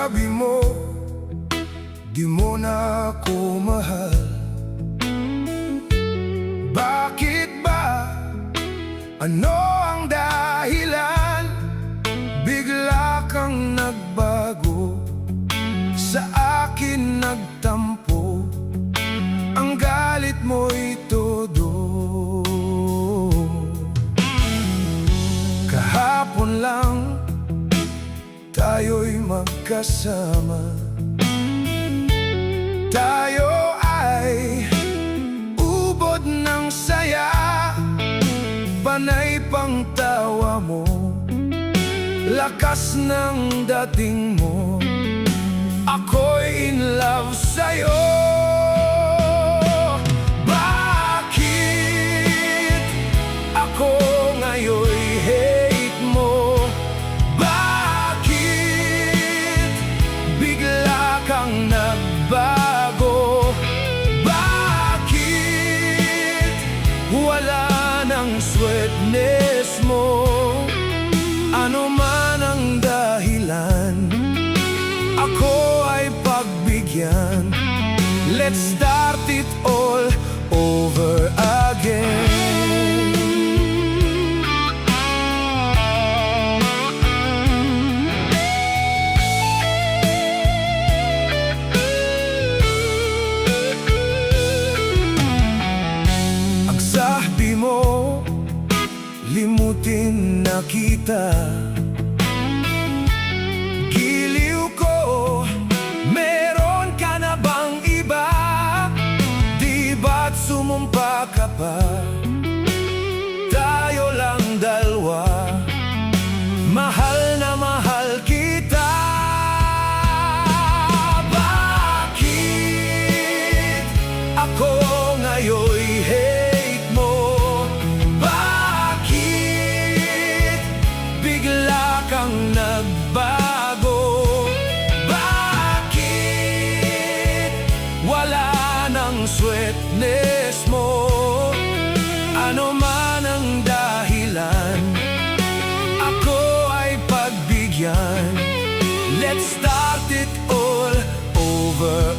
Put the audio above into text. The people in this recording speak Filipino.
sabi mo, di mo na ako mahal. Bakit ba? Ano ang dahilan? Bigla kang nagbago, sa akin nagtampo, ang galit mo'y todo. Kahapon lang tayo'y magkasama, tayo ay ubod ng saya, panay pang tawa mo, lakas ng dating mo, ako'y in love sa'yo. Bakit ako ngayon'y hate mo? Bakit bigla kang nagbago? Bakit wala ng sweetness mo? Ano man ang dahilan, ako ay pagbigyan. Let's start it all over again. Ang sabi mo, limutin na kita. Giliw ko, meron ka na bang iba? Di ba't sumumpa ka pa? Tayo lang dalawa, mahal na mahal kita. Bakit ako ngayon'y hate mo? Bakit bigla kang nagbago? Bakit wala ng sweetness mo? Ano man ang dahilan, ako ay pagbigyan. Let's start it all over